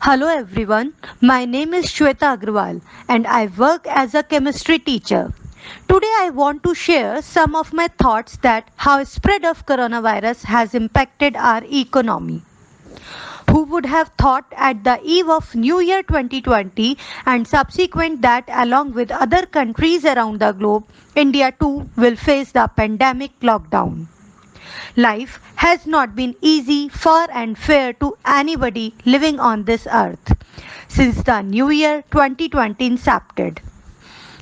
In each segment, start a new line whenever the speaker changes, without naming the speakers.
Hello everyone, my name is Shweta Agrawal and I work as a chemistry teacher. Today I want to share some of my thoughts that how spread of coronavirus has impacted our economy. Who would have thought at the eve of New Year 2020 and subsequent that along with other countries around the globe, India too will face the pandemic lockdown. Life has not been easy, fair and fair to anybody living on this earth since the new year 2020 incepted.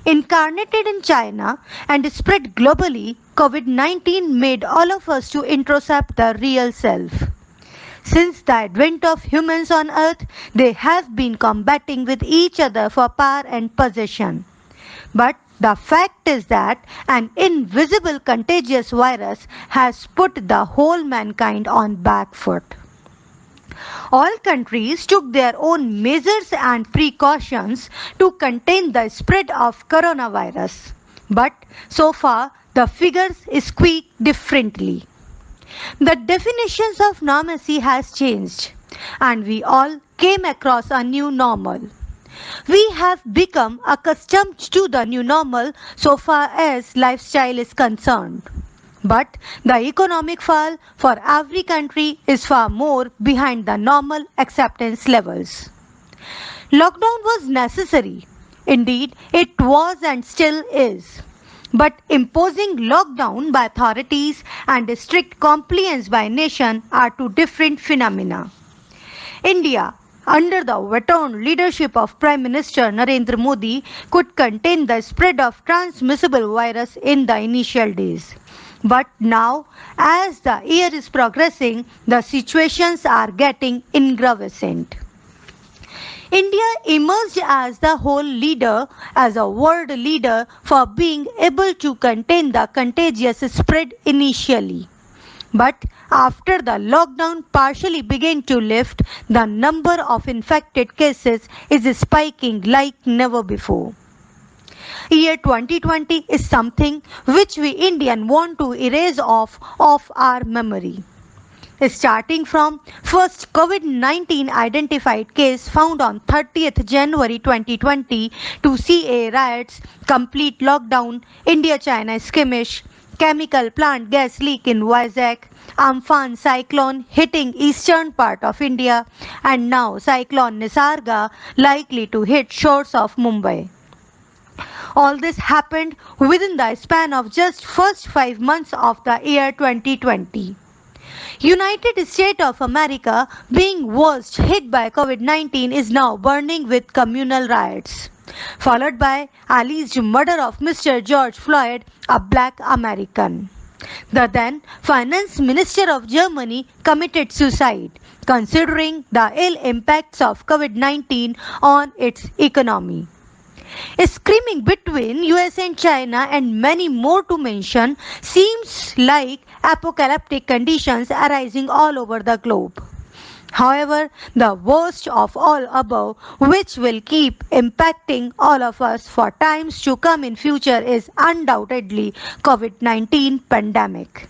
Incarnated in China and spread globally, COVID 19 made all of us to introspect the real self. Since the advent of humans on earth, they have been combating with each other for power and possession. But the fact is that an invisible contagious virus has put the whole mankind on back foot. All countries took their own measures and precautions to contain the spread of coronavirus. But so far, the figures speak differently. The definitions of normalcy has changed and we all came across a new normal. We have become accustomed to the new normal so far as lifestyle is concerned. But the economic fall for every country is far more behind the normal acceptance levels. Lockdown was necessary. Indeed, it was and still is. But imposing lockdown by authorities and strict compliance by nation are two different phenomena. India, under the veteran leadership of Prime Minister Narendra Modi, could contain the spread of transmissible virus in the initial days. But now, as the year is progressing, the situations are getting increasant. India emerged as the whole leader, as a world leader for being able to contain the contagious spread initially. But after the lockdown partially began to lift, the number of infected cases is spiking like never before. Year 2020 is something which we Indian want to erase off our memory. Starting from first COVID-19 identified case found on 30th January 2020 to CA riots, complete lockdown, India-China skirmish, chemical plant gas leak in Vizag, Amphan cyclone hitting eastern part of India, and now cyclone Nisarga likely to hit shores of Mumbai. All this happened within the span of just first 5 months of the year 2020. United States of America, being worst hit by COVID-19, is now burning with communal riots, followed by alleged murder of Mr. George Floyd, a black American. The then Finance Minister of Germany committed suicide, considering the ill impacts of COVID-19 on its economy. Screaming between US and China and many more to mention seems like apocalyptic conditions arising all over the globe. However, the worst of all above, which will keep impacting all of us for times to come in future, is undoubtedly COVID-19 pandemic.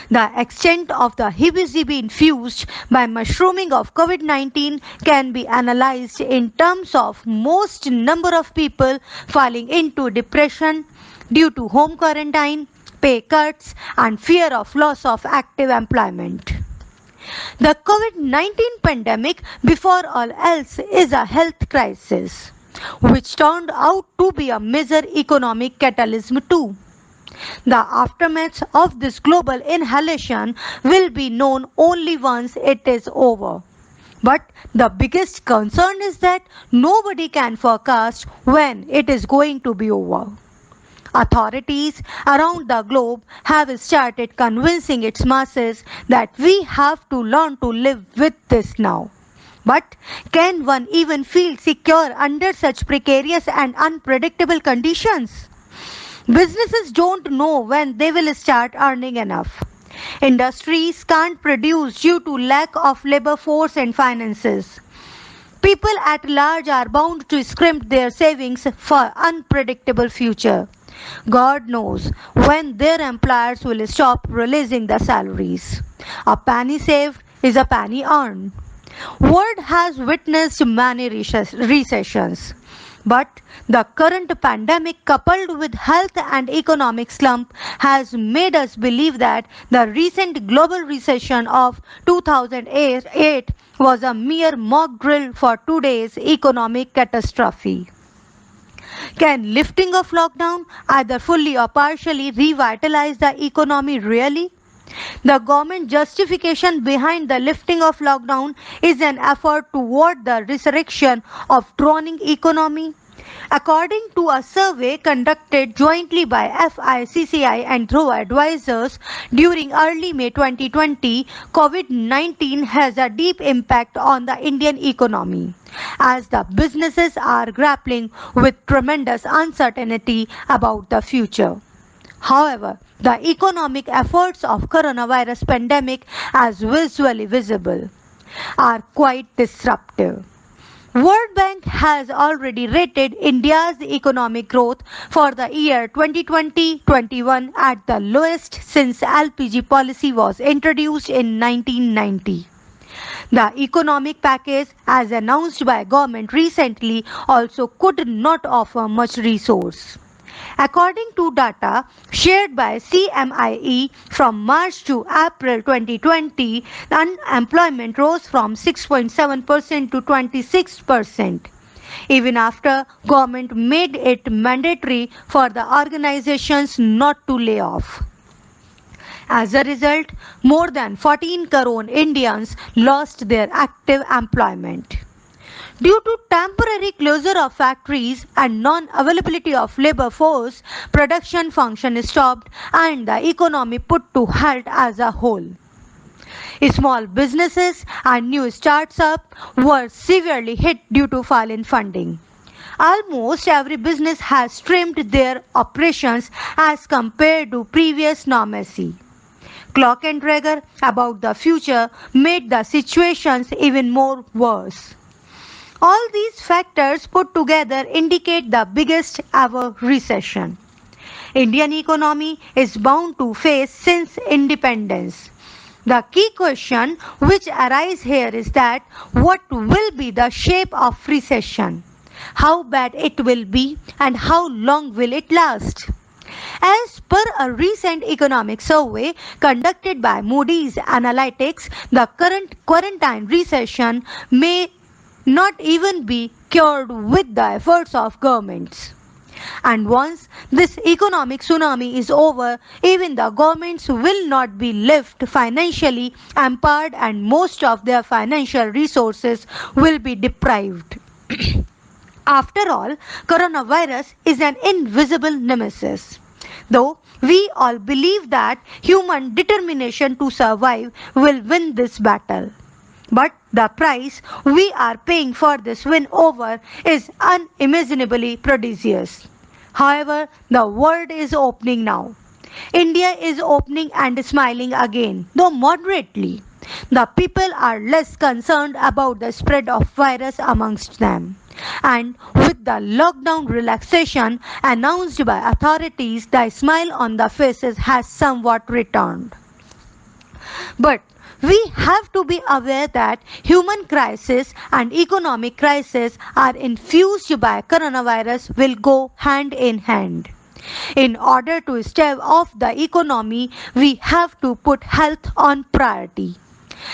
The extent of the heebie-jeebie infused by mushrooming of COVID-19 can be analyzed in terms of most number of people falling into depression due to home quarantine, pay cuts, and fear of loss of active employment. The COVID-19 pandemic, before all else, is a health crisis, which turned out to be a major economic catalyst too. The aftermath of this global inhalation will be known only once it is over. But the biggest concern is that nobody can forecast when it is going to be over. Authorities around the globe have started convincing its masses that we have to learn to live with this now. But can one even feel secure under such precarious and unpredictable conditions? Businesses don't know when they will start earning enough. Industries can't produce due to lack of labor force and finances. People at large are bound to scrimp their savings for unpredictable future. God knows when their employers will stop releasing the salaries. A penny saved is a penny earned. World has witnessed many recessions, but the current pandemic coupled with health and economic slump has made us believe that the recent global recession of 2008 was a mere mock drill for today's economic catastrophe. Can lifting of lockdown either fully or partially revitalize the economy really? The government justification behind the lifting of lockdown is an effort toward the resurrection of drowning economy. According to a survey conducted jointly by FICCI and through advisors during early May 2020, COVID-19 has a deep impact on the Indian economy as the businesses are grappling with tremendous uncertainty about the future. However, the economic efforts of coronavirus pandemic as visually visible are quite disruptive. World Bank has already rated India's economic growth for the year 2020-21 at the lowest since LPG policy was introduced in 1990. The economic package as announced by government recently also could not offer much resource. According to data shared by CMIE from March to April 2020, the unemployment rose from 6.7% to 26%. Even after government made it mandatory for the organizations not to lay off. As a result, more than 14 crore Indians lost their active employment. Due to temporary closure of factories and non-availability of labor force, production function stopped and the economy put to halt as a whole. Small businesses and new startups were severely hit due to fall in funding. Almost every business has trimmed their operations as compared to previous normalcy. Clock and trigger about the future made the situations even more worse. All these factors put together indicate the biggest ever recession Indian economy is bound to face since independence. The key question which arises here is that what will be the shape of recession? How bad it will be and how long will it last? As per a recent economic survey conducted by Moody's Analytics, the current quarantine recession may not even be cured with the efforts of governments. And once this economic tsunami is over, even the governments will not be left financially empowered and most of their financial resources will be deprived. After all, coronavirus is an invisible nemesis. Though we all believe that human determination to survive will win this battle. But the price we are paying for this win over is unimaginably prodigious. However, the world is opening now. India is opening and smiling again, though moderately. The people are less concerned about the spread of virus amongst them. And with the lockdown relaxation announced by authorities, the smile on the faces has somewhat returned. But we have to be aware that human crisis and economic crisis are infused by coronavirus will go hand in hand. In order to stave off the economy, we have to put health on priority.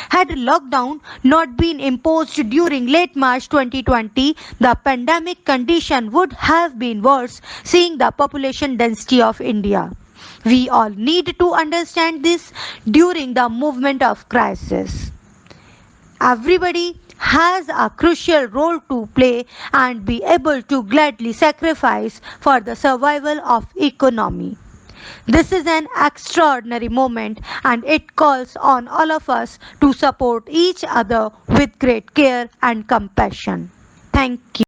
Had lockdown not been imposed during late March 2020, the pandemic condition would have been worse seeing the population density of India. We all need to understand this during the movement of crisis. Everybody has a crucial role to play and be able to gladly sacrifice for the survival of economy. This is an extraordinary moment and it calls on all of us to support each other with great care and compassion. Thank you.